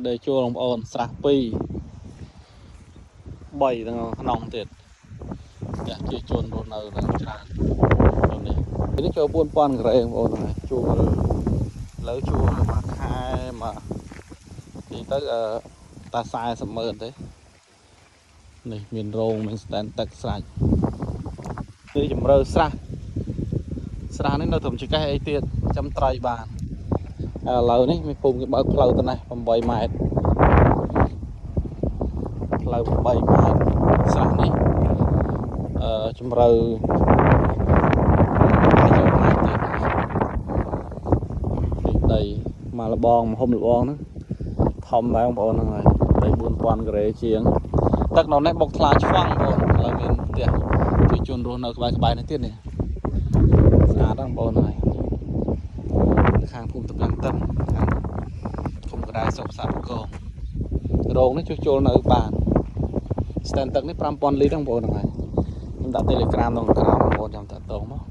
đây chua lòng ồn sạc pi 3 ទាំងក្នុងទៀតចាជាជនរស់នៅនឹងច្រើននេះចូល 4000 ក្រែបងប្អូនហ្នឹងជួលលើជួលមួយខែមកទីទៅតា400000ទេនេះមានរោងមានស្តែនទឹកស្រេចនេះជំរឿស្រះនេះនៅត្រឹមចកេះអីទៀតចាំត្រីបានឥឡូវនេះមានភូមិគេបើកផ្លូវទៅនេះ8 ម៉ែត្រផ្លូវ8 ម៉ែត្រស្រះនេះជំរឿដីមកលបងមហុំលបងហ្នឹងធំដែរបងប្អូនហ្នឹងហើយដី 4000 ក្រែជាងទឹកនៅនេះបុកថ្លាឆ្វាំងបងប្អូនឥឡូវមានផ្ទះជួយជន់រស់នៅក្បែរនេះទៀតនេះស្អាតហ្នឹងបងប្អូនហើយខាងភូមិតំណាំងទឹកខាងភូមិកដាសុខសាប់កងរោងនេះជួយចូលនៅបានស្តែនទឹកនេះ 5000 លីត្រហ្នឹងបងប្អូនហ្នឹងហើយខ្ញុំដាក់ Telegram ក្នុងក្រោមបងប្អូនចាំតាក់ទងមក